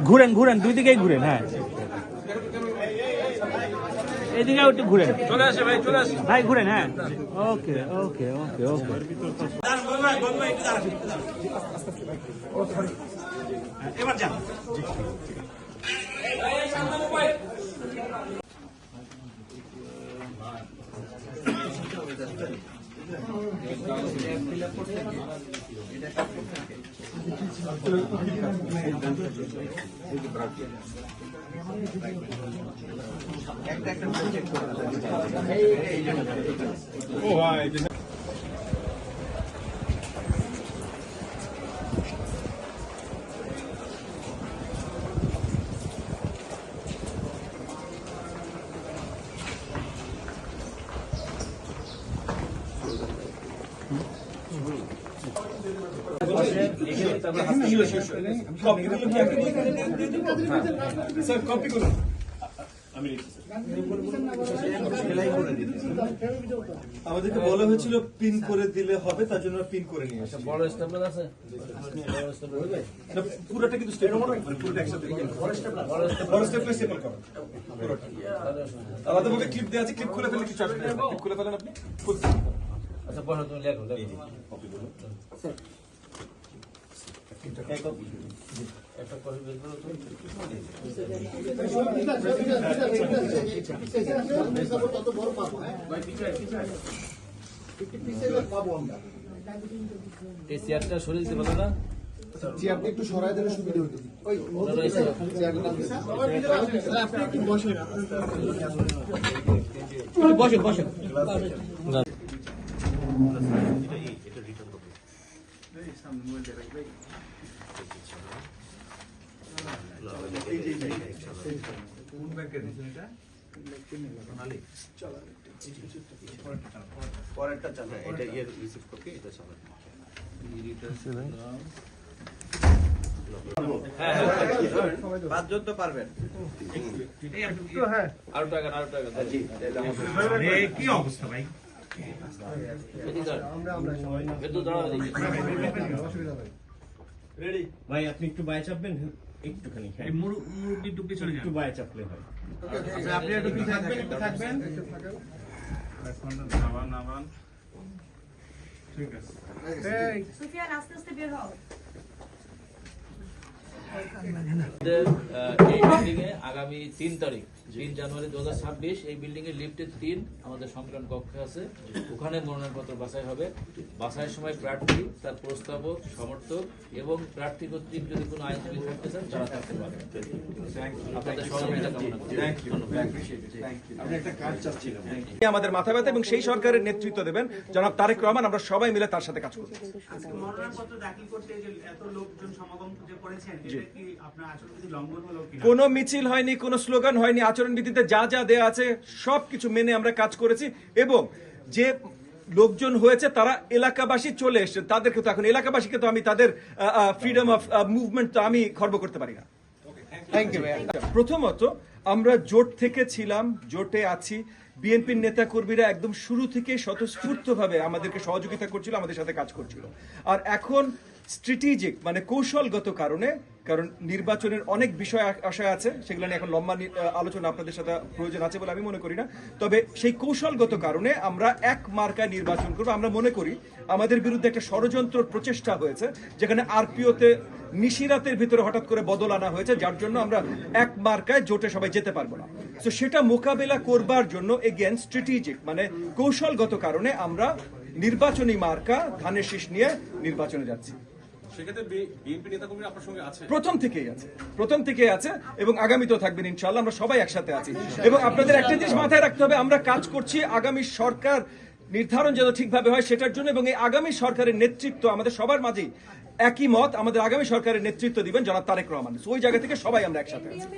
ঘুরেন ঘুরেন, দুই দিকেই ঘুরেন। হ্যাঁ, এদিকে একটু ঘুরেন। চলে আসে ভাই, চলে আসে ভাই, ঘুরেন। হ্যাঁ, ওকে ওকে ওকে ওকে। এবার যান। আমাদেরকে বলা হয়েছিল পিন করে দিলে হবে, তার জন্য পিন করে নিয়ে আসি। বড় স্টেপলার আছে, পুরোটা কিন্তু স্টেপল মানে পুরোটা একসাথে বড় স্টেপলার স্টেপল করো পুরোটা। আলাদাভাবে ক্লিপ দেওয়া আছে, ক্লিপ খুলে ফেলে কিছু আসবে না। ক্লিপ খুলে ফেলেন আপনি। আচ্ছা বসো, তুমি লেখো একটা কপি বের করো তুমি। এই চেয়ারটা সরিয়ে দিতে পারো না? চেয়ারটা একটু সরাই দিলে সুবিধা হতো। আপনি একটু বসেন, বসেন বসেন। পরেরটা চালা, এটা ইয়ে রিসিভ করতে এটা চালা। পাঁচজন তো পারবেন। আরো টাকা আরো টাকা। কি অবস্থা ভাই? ভাই আপনি একটু বায়ে চাপবেন একটুখানি। মুরব্বি একটু পিছনে একটু বায়ে চাপলে হয়। আপনি একটু পিছনে থাকবেন, একটু থাকবেন। নামান ঠিক আছে। সুফিয়ান আস্তে আস্তে বের হও। এই বিল্ডিং এ আগামী 3 তারিখ 3 জানুয়ারি 2026 এই বিল্ডিং এর লিফটের 3 আমাদের সংকলন কক্ষ আছে, ওখানে মনোনয়নপত্র বাছাই হবে। বাছাইয়ের সময় প্রার্থী, তার প্রস্তাবক, সমর্থক এবং প্রার্থী কর্তৃক যদি কোনো আইনজীবী থাকতে চান তারা থাকতে পারেন। আপনাদের সহযোগিতা কামনা করি। আমি একটা কাজ চাচ্ছিলাম। আমাদের মাথা ব্যথা এবং সেই সরকারের নেতৃত্ব দেবেন জনাব তারেক রহমান। আমরা সবাই মিলে তার সাথে কাজ করব। আজকে মনোনয়নপত্র দাখিল করতে যে এত লোকজন সমাগম যে করেছেন, এটা কি আপনার আচরণবিধি লঙ্ঘন হলো কিনা? কোনো মিছিল হয়নি, কোনো স্লোগান হয়নি। আচরণবিধিতে যা যা দেয়া আছে সবকিছু মেনে আমরা কাজ করেছি এবং যে লোকজন হয়েছে তারা এলাকাবাসী চলে এসেছেন। তাদেরকে তো এখন এলাকাবাসীকে তো আমি তাদের ফ্রিডম অফ মুভমেন্ট তো আমি খর্ব করতে পারি না। প্রথমত আমরা জোট থেকে ছিলাম, জোটে আছি। বিএনপির নেতা কর্মীরা একদম শুরু থেকে স্বতঃস্ফূর্তভাবে আমাদেরকে সহযোগিতা করছিল, আমাদের সাথে কাজ করছিল। আর এখন স্ট্র্যাটেজিক মানে কৌশলগত কারণে, কারণ নির্বাচনের অনেক বিষয় আশা আছে, সেগুলো নিয়ে এখন লম্বা আলোচনা আপনাদের সাথে প্রয়োজন আছে বলে আমি মনে করি না। তবে সেই কৌশলগত কারণে আমরা এক মার্কায় নির্বাচন করব। আমরা মনে করি আমাদের বিরুদ্ধে একটা ষড়যন্ত্র প্রচেষ্টা হয়েছে, যেখানে আরপিওতে নিশিরাতের ভিতরে হঠাৎ করে বদল আনা হয়েছে, যার জন্য আমরা এক মার্কায় জোটে সবাই যেতে পারবো না। তো সেটা মোকাবেলা করবার জন্য এগেন স্ট্র্যাটেজিক মানে কৌশলগত কারণে আমরা নির্বাচনী মার্কা ধানের শীষ নিয়ে নির্বাচনে যাচ্ছি। প্রথম থেকেই আছে এবং আগামীতেও থাকবেন ইনশাআল্লাহ। আমরা সবাই একসাথে আছি এবং আপনাদের একটা জিনিস মাথায় রাখতে হবে, আমরা কাজ করছি আগামী সরকার নির্ধারণ যেন ঠিকভাবে হয় সেটার জন্য, এবং এই আগামী সরকারের নেতৃত্ব আমাদের সবার মাঝেই একই মত। আমাদের আগামী সরকারের নেতৃত্ব দিবেন জনাব তারেক রহমান। ওই জায়গা থেকে সবাই আমরা একসাথে আছি।